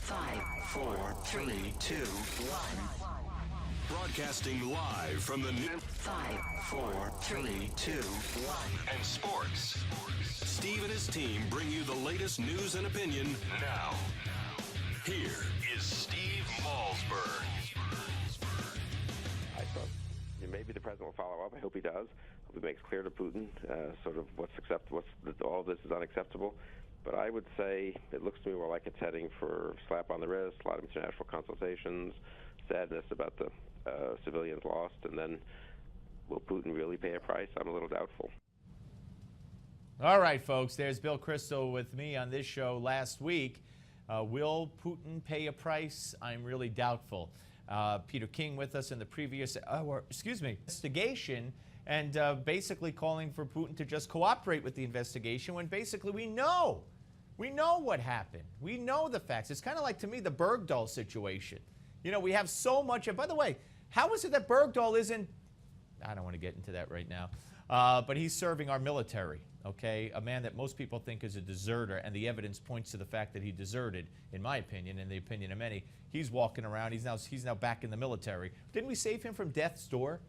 5, 4, 3, 2, 1. Broadcasting live from the new 5, 4, 3, 2, 1. and sports. Steve and his team bring you the latest news and opinion now. Here is Steve Malzberg. I thought maybe the president will follow up. I hope he does. I hope he makes clear to Putin sort of what's acceptable, all of this is unacceptable. But I would say it looks to me more like it's heading for a slap on the wrist, a lot of international consultations, sadness about the civilians lost, and then will Putin really pay a price? I'm a little doubtful. All right, folks, there's Bill Crystal with me on this show last week. Will Putin pay a price? I'm really doubtful. Peter King with us in the previous investigation, and basically calling for Putin to just cooperate with the investigation when basically we know what happened. We know the facts. It's kind of like, to me, the Bergdahl situation. You know, we have so much. And by the way, how is it that Bergdahl isn't, I don't want to get into that right now, but he's serving our military, okay? A man that most people think is a deserter, and the evidence points to the fact that he deserted, in my opinion, and the opinion of many. He's walking around. He's now back in the military. Didn't we save him from death's door?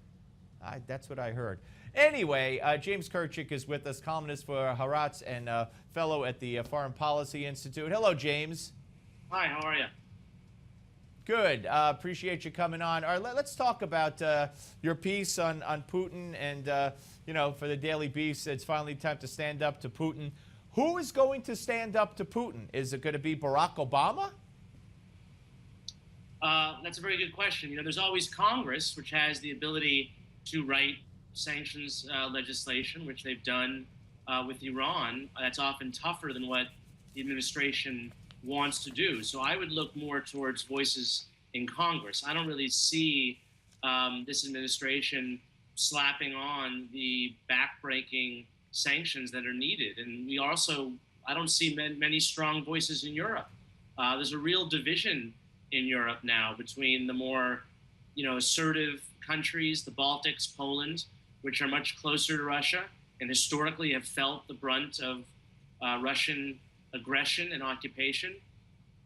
That's what I heard. Anyway, James Kirchick is with us, columnist for Haaretz and fellow at the Foreign Policy Institute. Hello, James. Hi, how are you? Good. Appreciate you coming on. All right, let's talk about your piece on Putin and, you know, for the Daily Beast, it's finally time to stand up to Putin. Who is going to stand up to Putin? Is it going to be Barack Obama? That's a very good question. You know, there's always Congress, which has the ability to write sanctions legislation, which they've done with Iran. That's often tougher than what the administration wants to do. So I would look more towards voices in Congress. I don't really see this administration slapping on the backbreaking sanctions that are needed. And I don't see many strong voices in Europe. There's a real division in Europe now between the more, assertive countries, the Baltics, Poland, which are much closer to Russia and historically have felt the brunt of Russian aggression and occupation.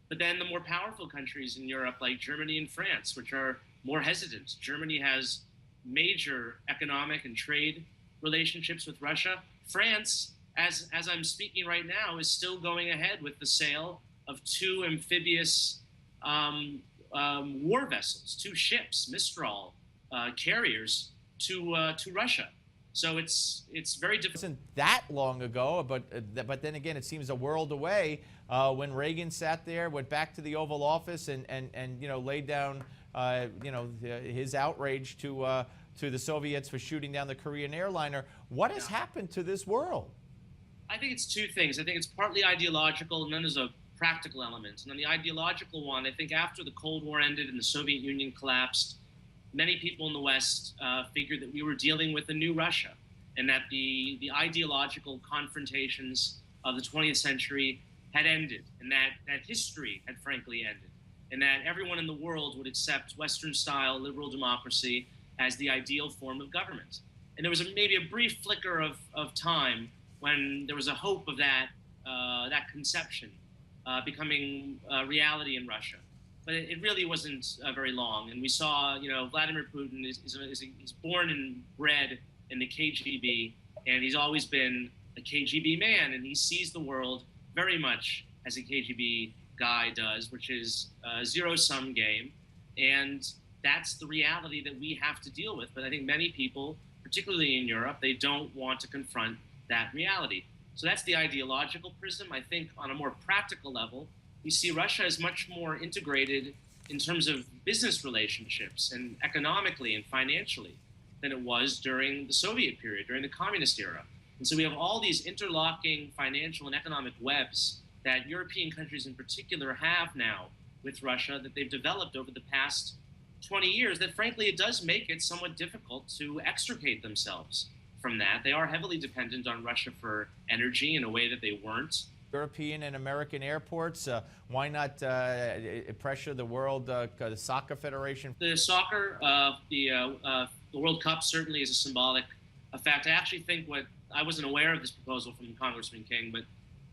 But then the more powerful countries in Europe, like Germany and France, which are more hesitant. Germany has major economic and trade relationships with Russia. France, as I'm speaking right now, is still going ahead with the sale of 2 amphibious war vessels, 2 ships, Mistral carriers, to Russia. So it's very difficult. It wasn't that long ago, but then again, it seems a world away when Reagan sat there, went back to the Oval Office, and laid down his outrage to the Soviets for shooting down the Korean airliner. What has happened to this world? I think it's 2 things. I think it's partly ideological, and then there's a practical element. And on the ideological one, I think after the Cold War ended and the Soviet Union collapsed, many people in the West figured that we were dealing with a new Russia, and that the ideological confrontations of the 20th century had ended, and that history had frankly ended, and that everyone in the world would accept Western-style liberal democracy as the ideal form of government. And there was maybe a brief flicker of time when there was a hope of that conception becoming reality in Russia. But it really wasn't very long. And we saw, Vladimir Putin is born and bred in the KGB, and he's always been a KGB man, and he sees the world very much as a KGB guy does, which is a zero-sum game. And that's the reality that we have to deal with. But I think many people, particularly in Europe, they don't want to confront that reality. So that's the ideological prism. I think on a more practical level, we see Russia as much more integrated in terms of business relationships and economically and financially than it was during the Soviet period, during the communist era. And so we have all these interlocking financial and economic webs that European countries in particular have now with Russia that they've developed over the past 20 years that frankly it does make it somewhat difficult to extricate themselves from that. They are heavily dependent on Russia for energy in a way that they weren't. European and American airports, why not pressure the World Soccer Federation? The soccer, the World Cup certainly is a symbolic effect. I actually think I wasn't aware of this proposal from Congressman King, but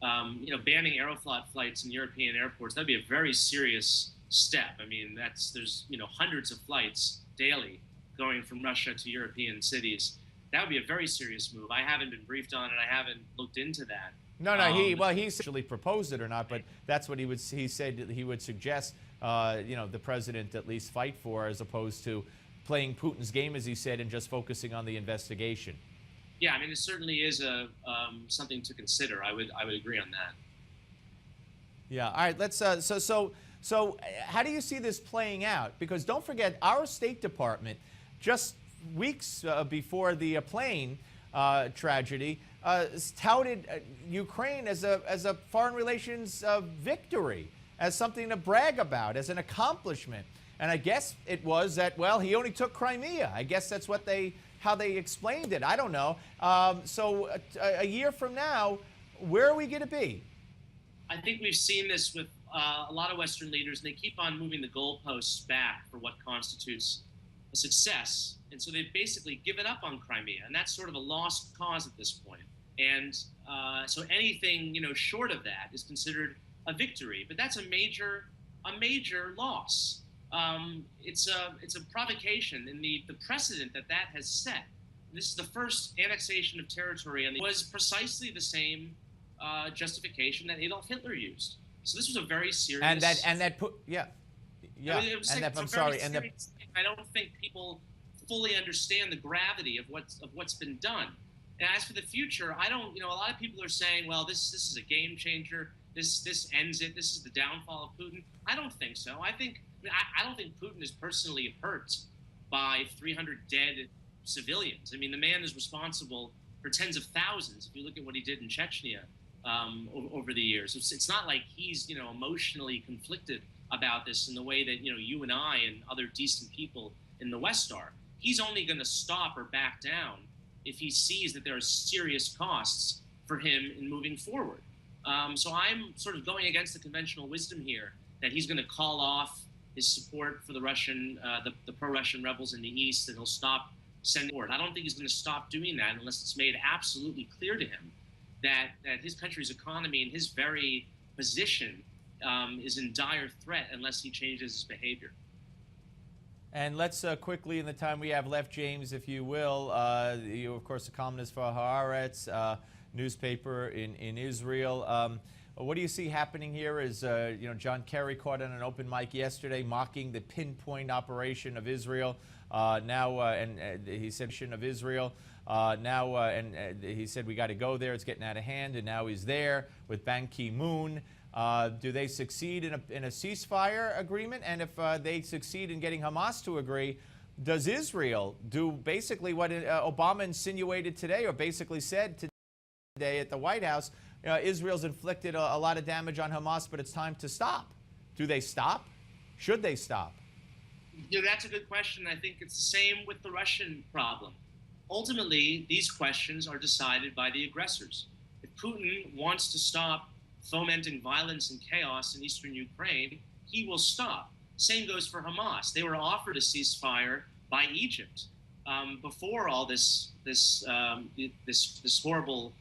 banning Aeroflot flights in European airports, that'd be a very serious step. I mean, there's hundreds of flights daily going from Russia to European cities. That would be a very serious move. I haven't been briefed on it. I haven't looked into that. No, he actually proposed it or not, but that's what he said that he would suggest, the president at least fight for, as opposed to playing Putin's game, as he said, and just focusing on the investigation. Yeah, I mean, it certainly is something to consider. I would agree on that. Yeah. All right. Let's. So, how do you see this playing out? Because don't forget, our State Department, just weeks before the plane tragedy, touted Ukraine as a foreign relations victory, as something to brag about, as an accomplishment. And I guess it was that, well, he only took Crimea. I guess that's how they explained it. I don't know. So a year from now, where are we going to be? I think we've seen this with a lot of Western leaders, and they keep on moving the goalposts back for what constitutes a success. And so they've basically given up on Crimea, and that's sort of a lost cause at this point. And so anything short of that is considered a victory, but that's a major loss. It's a provocation, and the precedent that has set. This is the first annexation of territory, and it was precisely the same justification that Adolf Hitler used. So this was a very serious. I'm sorry. I don't think people fully understand the gravity of what's been done. And as for the future, I don't. A lot of people are saying, well, this is a game changer. This ends it. This is the downfall of Putin. I don't think so. I don't think Putin is personally hurt by 300 dead civilians. I mean, the man is responsible for tens of thousands. If you look at what he did in Chechnya over the years, it's not like he's emotionally conflicted about this in the way that you and I and other decent people in the West are. He's only going to stop or back down if he sees that there are serious costs for him in moving forward. So I'm sort of going against the conventional wisdom here that he's going to call off his support for the pro-Russian rebels in the East, and he'll stop sending support. I don't think he's going to stop doing that unless it's made absolutely clear to him that his country's economy and his very position is in dire threat unless he changes his behavior. And let's quickly, in the time we have left, James, if you will, you, of course, a columnist for Haaretz, newspaper in Israel. What do you see happening here is, John Kerry caught on an open mic yesterday mocking the pinpoint operation of Israel. He said, he said, we got to go there. It's getting out of hand. And now he's there with Ban Ki-moon. Do they succeed in a ceasefire agreement? And if they succeed in getting Hamas to agree, does Israel do basically what Obama insinuated today, or basically said today at the White House? Israel's inflicted a lot of damage on Hamas, but it's time to stop. Do they stop? Should they stop? That's a good question. I think it's the same with the Russian problem. Ultimately, these questions are decided by the aggressors. If Putin wants to stop fomenting violence and chaos in eastern Ukraine, he will stop. Same goes for Hamas. They were offered a ceasefire by Egypt before all this horrible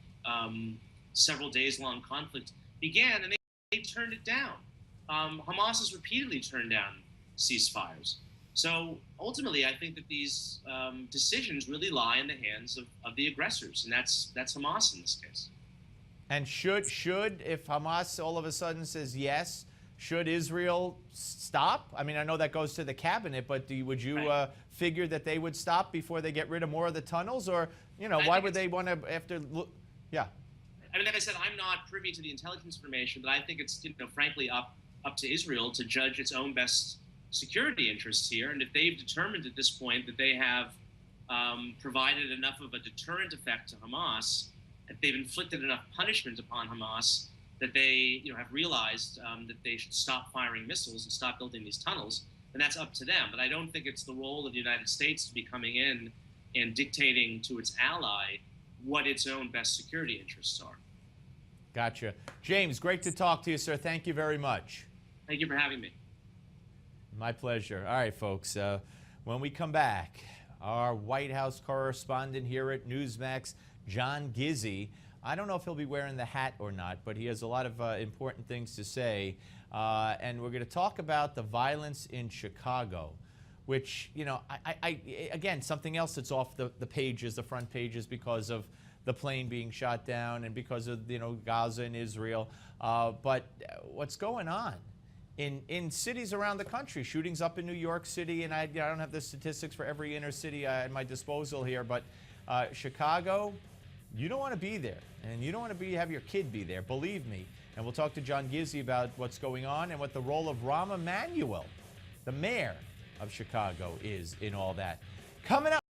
several days long conflict began, and they turned it down. Hamas has repeatedly turned down ceasefires. So ultimately, I think that these decisions really lie in the hands of the aggressors, and that's Hamas in this case. And should if Hamas all of a sudden says yes, should Israel stop? I mean, I know that goes to the cabinet, but would you figure that they would stop before they get rid of more of the tunnels, or why would they want to Yeah. I mean, like I said, I'm not privy to the intelligence information, but I think it's frankly up to Israel to judge its own best security interests here. And if they've determined at this point that they have provided enough of a deterrent effect to Hamas, if they've inflicted enough punishment upon Hamas, that they have realized that they should stop firing missiles and stop building these tunnels, then that's up to them. But I don't think it's the role of the United States to be coming in and dictating to its ally what its own best security interests are. Gotcha. James, great to talk to you, sir. Thank you very much. Thank you for having me. My pleasure. All right, folks. When we come back, our White House correspondent here at Newsmax, John Gizzi, I don't know if he'll be wearing the hat or not, but he has a lot of important things to say. And we're going to talk about the violence in Chicago, which, you know, again, something else that's off the pages, the front pages, because of the plane being shot down and because of, you know, Gaza and Israel. But what's going on in cities around the country? Shootings up in New York City, and I don't have the statistics for every inner city at my disposal here, but Chicago, you don't want to be there, and you don't want to have your kid be there, believe me. And we'll talk to John Gizzi about what's going on and what the role of Rahm Emanuel, the mayor of Chicago, is in all that. Coming up.